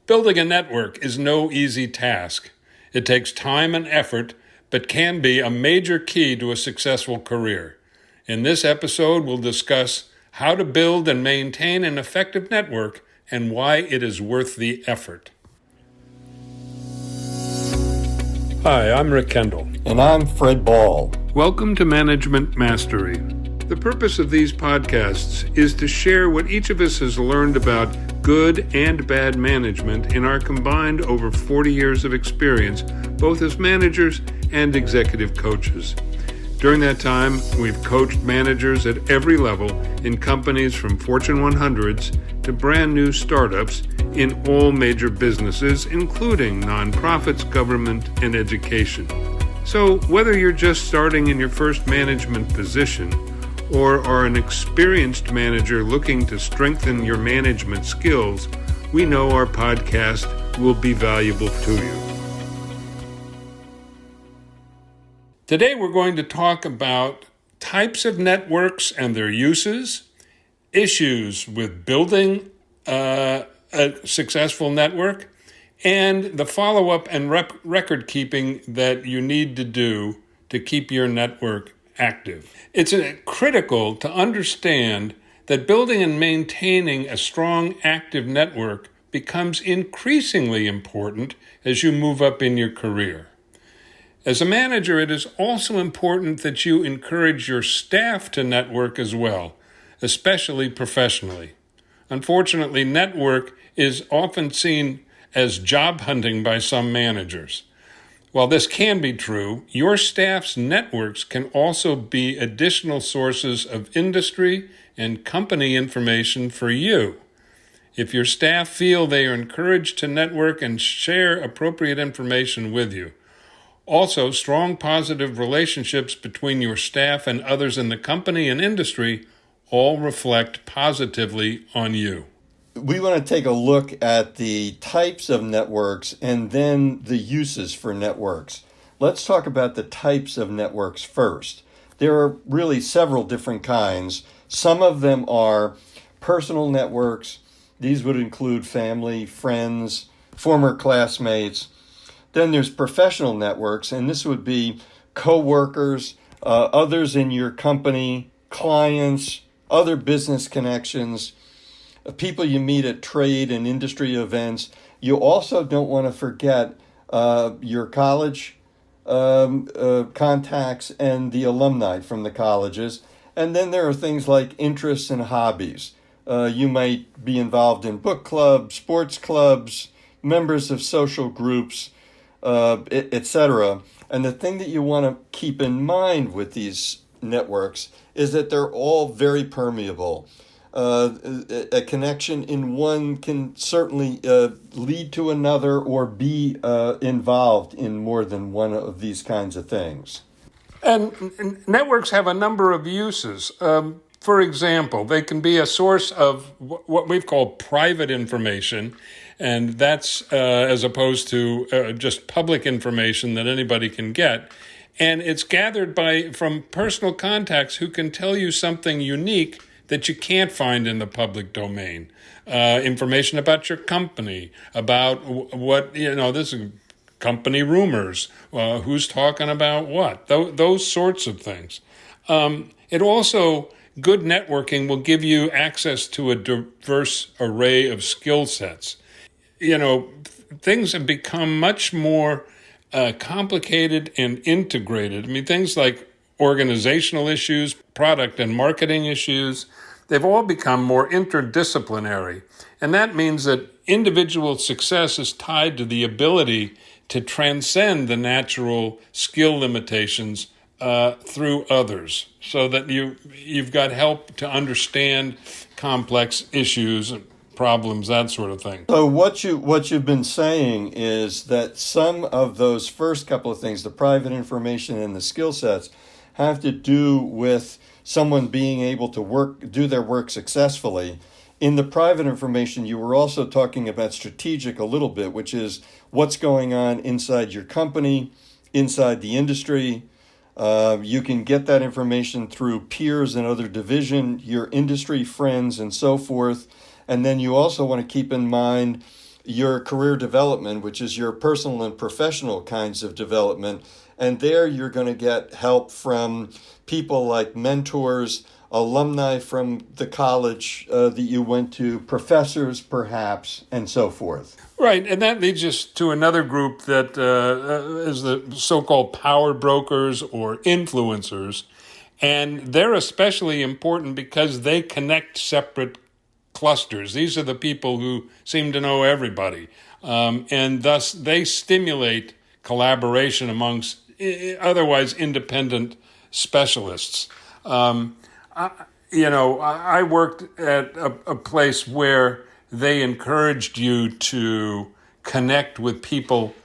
Building a network is no easy task. It takes time and effort, but can be a major key to a successful career. In this episode, we'll discuss how to build and maintain an effective network and why it is worth the effort. Hi, I'm Rick Kendall. And I'm Fred Ball. Welcome to Management Mastery. The purpose of these podcasts is to share what each of us has learned about good and bad management in our combined over 40 years of experience, both as managers and executive coaches. During that time, we've coached managers at every level in companies from Fortune 100s to brand new startups in all major businesses, including nonprofits, government, and education. So whether you're just starting in your first management position or are an experienced manager looking to strengthen your management skills, we know our podcast will be valuable to you. Today we're going to talk about types of networks and their uses, issues with building a successful network, and the follow-up and record keeping that you need to do to keep your network active. It's critical to understand that building and maintaining a strong, active network becomes increasingly important as you move up in your career. As a manager, it is also important that you encourage your staff to network as well, especially professionally. Unfortunately, network is often seen as job hunting by some managers. While this can be true, your staff's networks can also be additional sources of industry and company information for you. If your staff feel they are encouraged to network and share appropriate information with you. Also, strong positive relationships between your staff and others in the company and industry all reflect positively on you. We want to take a look at the types of networks and then the uses for networks. Let's talk about the types of networks first. There are really several different kinds. Some of them are personal networks. These would include family, friends, former classmates. Then there's professional networks, and this would be co-workers, others in your company, clients, other business connections, people you meet at trade and industry events. You also don't want to forget your college contacts and the alumni from the colleges. And then there are things like interests and hobbies. You might be involved in book clubs, sports clubs, members of social groups, etc. And the thing that you want to keep in mind with these networks is that they're all very permeable. A connection in one can certainly lead to another or be involved in more than one of these kinds of things. And networks have a number of uses. For example, they can be a source of what we've called private information, and that's as opposed to just public information that anybody can get. And it's gathered from personal contacts who can tell you something unique that you can't find in the public domain. Information about your company, about what, this is company rumors, who's talking about what, those sorts of things. It also, good networking will give you access to a diverse array of skill sets. Things have become much more complicated and integrated. Things like organizational issues, product and marketing issues, they've all become more interdisciplinary. And that means that individual success is tied to the ability to transcend the natural skill limitations through others, so that you've got help to understand complex issues, problems, that sort of thing. So what you've been saying is that some of those first couple of things, the private information and the skill sets, have to do with someone being able to do their work successfully. In the private information, you were also talking about strategic a little bit, which is what's going on inside your company, inside the industry. You can get that information through peers and other division, your industry friends, and so forth. And then you also want to keep in mind your career development, which is your personal and professional kinds of development. And there you're going to get help from people like mentors, alumni from the college that you went to, professors perhaps, and so forth. Right, and that leads us to another group that is the so-called power brokers or influencers. And they're especially important because they connect separate clusters. These are the people who seem to know everybody. And thus they stimulate collaboration amongst otherwise independent specialists. I worked at a place where they encouraged you to connect with people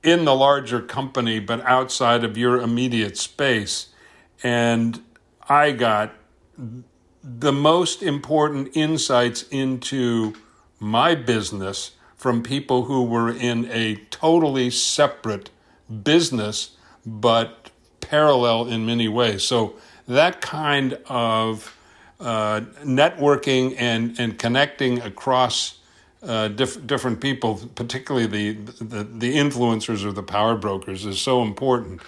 in the larger company, but outside of your immediate space. And I got the most important insights into my business from people who were in a totally separate business, but parallel in many ways. So that kind of networking and connecting across different people, particularly the influencers or the power brokers, is so important.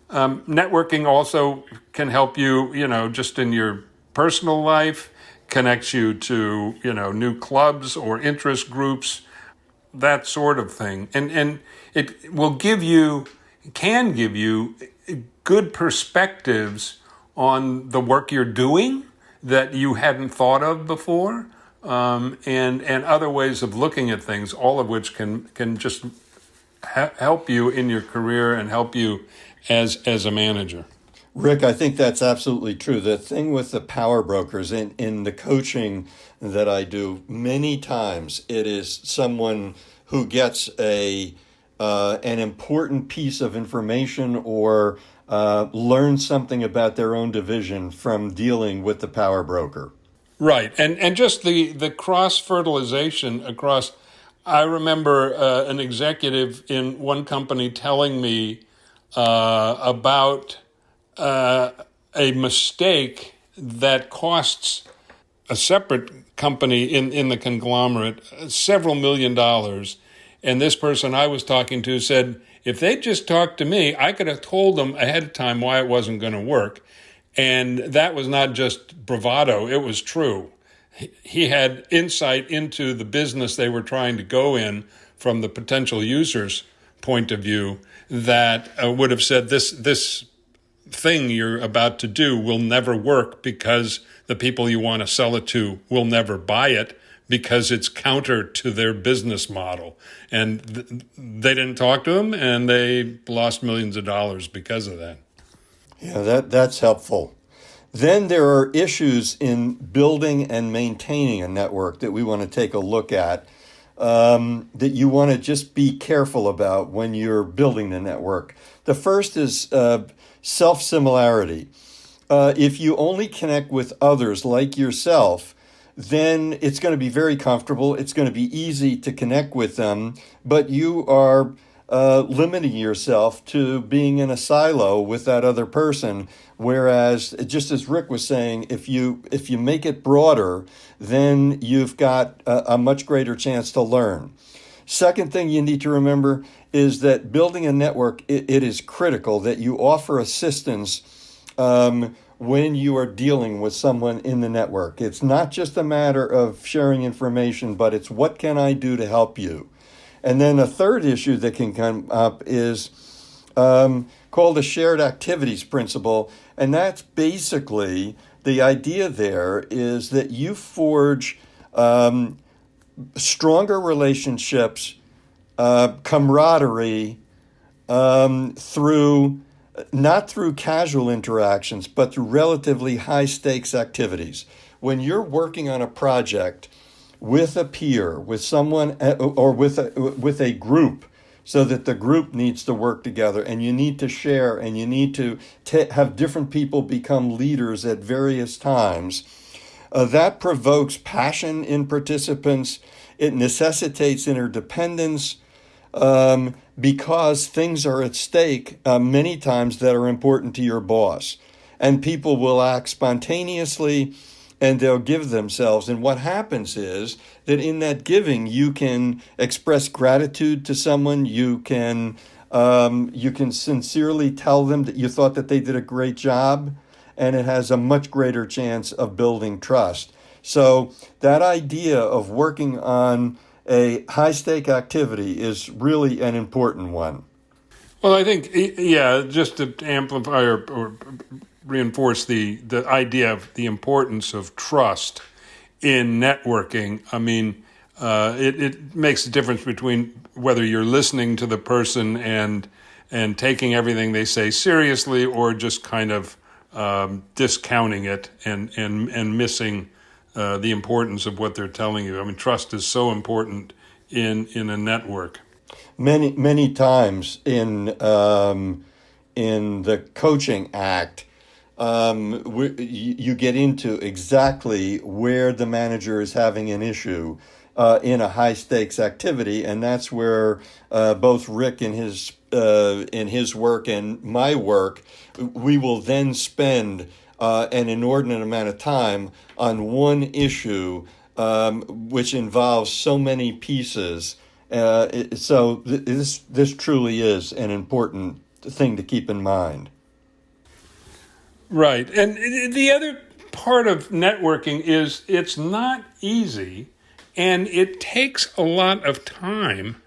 Networking also can help you, just in your personal life, connects you to, new clubs or interest groups, that sort of thing. And it can give you good perspectives on the work you're doing that you hadn't thought of before, and other ways of looking at things, all of which can just help you in your career and help you as a manager. Rick, I think that's absolutely true. The thing with the power brokers in the coaching that I do, many times it is someone who gets an important piece of information or learns something about their own division from dealing with the power broker. Right, and just the cross-fertilization across. I remember an executive in one company telling me about a mistake that costs a separate company in the conglomerate several $1 million. And this person I was talking to said, if they just talked to me, I could have told them ahead of time why it wasn't going to work. And that was not just bravado, it was true. He had insight into the business they were trying to go in from the potential user's point of view that would have said, this thing you're about to do will never work because the people you want to sell it to will never buy it because it's counter to their business model. And they didn't talk to him, and they lost millions of dollars because of that. Yeah, that's helpful. Then there are issues in building and maintaining a network that we want to take a look at, that you want to just be careful about when you're building the network. The first is self-similarity. If you only connect with others like yourself, then it's going to be very comfortable. It's going to be easy to connect with them, but you are limiting yourself to being in a silo with that other person. Whereas, just as Rick was saying, if you make it broader, then you've got a much greater chance to learn. Second thing you need to remember is that building a network, it is critical that you offer assistance when you are dealing with someone in the network. It's not just a matter of sharing information, but it's what can I do to help you? And then a third issue that can come up is called the shared activities principle. And that's basically the idea there is that you forge stronger relationships, camaraderie, not through casual interactions, but through relatively high stakes activities. When you're working on a project with a peer, with someone, or with a group, so that the group needs to work together, and you need to share, and you need to have different people become leaders at various times, that provokes passion in participants. It necessitates interdependence, because things are at stake many times that are important to your boss. And people will act spontaneously, and they'll give themselves. And what happens is that in that giving, you can express gratitude to someone. You can sincerely tell them that you thought that they did a great job, and it has a much greater chance of building trust. So that idea of working on a high stake activity is really an important one. Well, I think, yeah, just to amplify or reinforce the idea of the importance of trust in networking. I mean, it makes a difference between whether you're listening to the person and taking everything they say seriously, or just kind of discounting it and missing the importance of what they're telling you. I mean, trust is so important in a network. Many times in the coaching act, you get into exactly where the manager is having an issue in a high stakes activity, and that's where both Rick in his work and my work, we will then spend an inordinate amount of time on one issue, which involves so many pieces. This truly is an important thing to keep in mind. Right. And the other part of networking is it's not easy, and it takes a lot of time.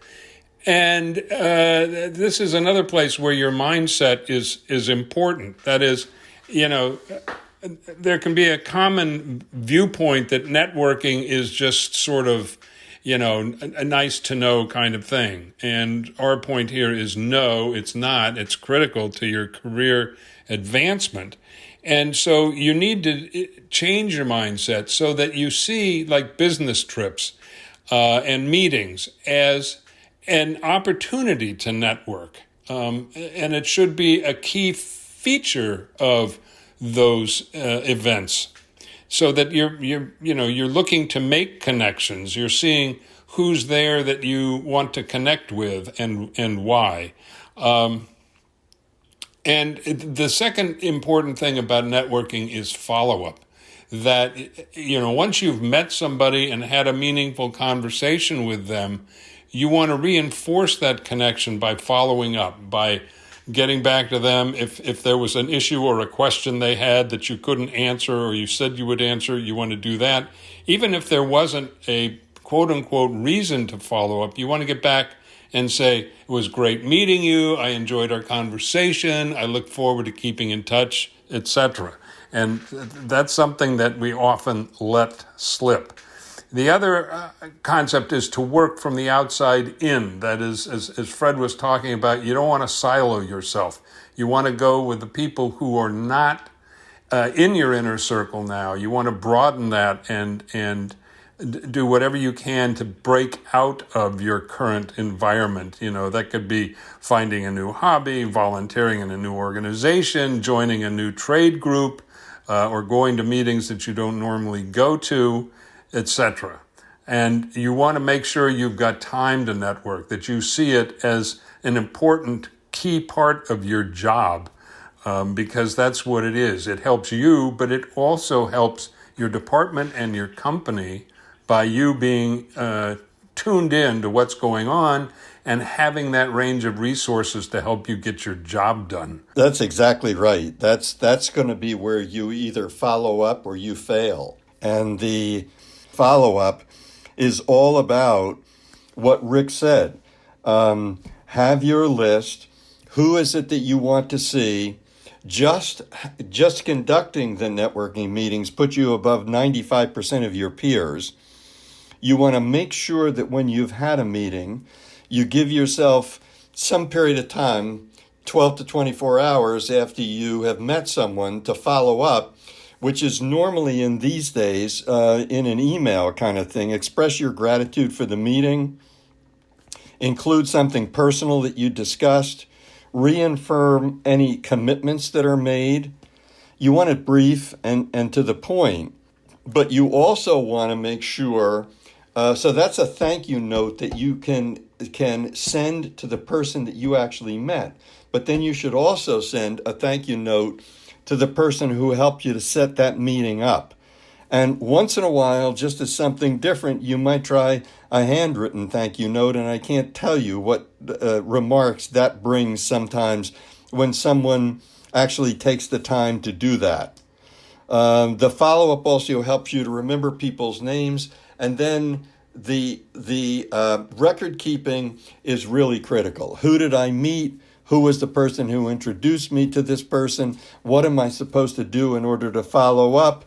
And this is another place where your mindset is important. That is, there can be a common viewpoint that networking is just sort of, a nice to know kind of thing. And our point here is no, it's not. It's critical to your career advancement. And so you need to change your mindset so that you see like business trips and meetings as an opportunity to network. And it should be a key feature of those events, so that you're looking to make connections. You're seeing who's there that you want to connect with and why. And the second important thing about networking is follow-up. That, once you've met somebody and had a meaningful conversation with them, you want to reinforce that connection by following up, by getting back to them. If there was an issue or a question they had that you couldn't answer or you said you would answer, you want to do that. Even if there wasn't a quote-unquote reason to follow up, you want to get back and say, it was great meeting you, I enjoyed our conversation, I look forward to keeping in touch, etc. And that's something that we often let slip. The other concept is to work from the outside in. That is, as Fred was talking about, you don't want to silo yourself. You want to go with the people who are not in your inner circle now. You want to broaden that and do whatever you can to break out of your current environment. That could be finding a new hobby, volunteering in a new organization, joining a new trade group, or going to meetings that you don't normally go to, etc. And you want to make sure you've got time to network, that you see it as an important key part of your job, because that's what it is. It helps you, but it also helps your department and your company by you being tuned in to what's going on and having that range of resources to help you get your job done. That's exactly right. That's going to be where you either follow up or you fail. And the follow-up is all about what Rick said. Have your list. Who is it that you want to see? Just conducting the networking meetings put you above 95% of your peers. You want to make sure that when you've had a meeting, you give yourself some period of time, 12 to 24 hours after you have met someone, to follow up, which is normally in these days in an email kind of thing. Express your gratitude for the meeting. Include something personal that you discussed. Reaffirm any commitments that are made. You want it brief and to the point, but you also want to make sure, so that's a thank you note that you can send to the person that you actually met. But then you should also send a thank you note to the person who helped you to set that meeting up. And once in a while, just as something different, you might try a handwritten thank you note, and I can't tell you what remarks that brings sometimes when someone actually takes the time to do that. The follow-up also helps you to remember people's names, and then the record keeping is really critical. Who did I meet? Who was the person who introduced me to this person? What am I supposed to do in order to follow up?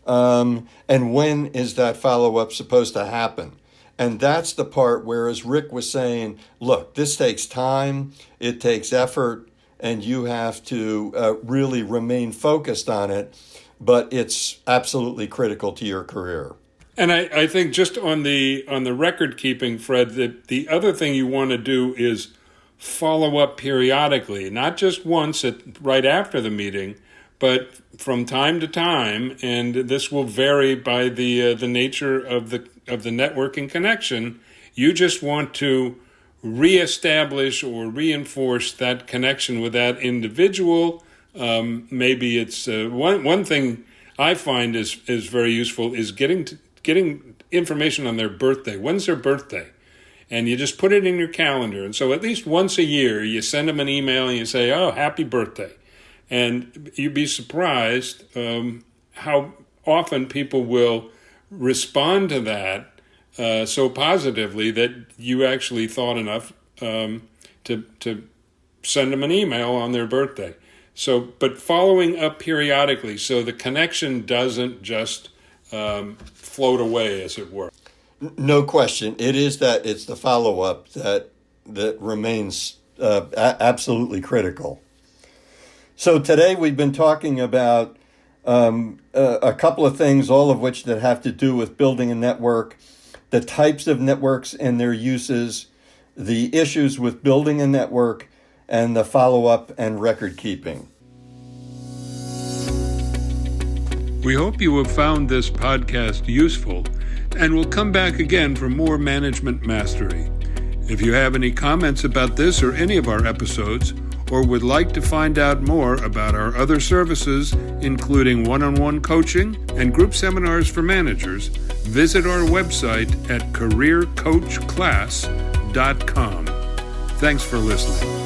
And when is that follow-up supposed to happen? And that's the part where, as Rick was saying, look, this takes time, it takes effort, and you have to really remain focused on it, but it's absolutely critical to your career. And I think just on the record keeping, Fred, the other thing you want to do is follow up periodically, not just once right after the meeting, but from time to time. And this will vary by the nature of the networking connection. You just want to reestablish or reinforce that connection with that individual. Maybe it's one thing I find is very useful is getting information on their birthday. When's their birthday? And you just put it in your calendar. And so at least once a year, you send them an email and you say, oh, happy birthday. And you'd be surprised how often people will respond to that so positively that you actually thought enough to send them an email on their birthday. So, but following up periodically so the connection doesn't just float away, as it were. No question. It's the follow-up that remains absolutely critical. So today we've been talking about a couple of things, all of which that have to do with building a network, the types of networks and their uses, the issues with building a network, and the follow-up and record keeping. We hope you have found this podcast useful and will come back again for more management mastery. If you have any comments about this or any of our episodes, or would like to find out more about our other services, including one-on-one coaching and group seminars for managers, visit our website at careercoachclass.com. Thanks for listening.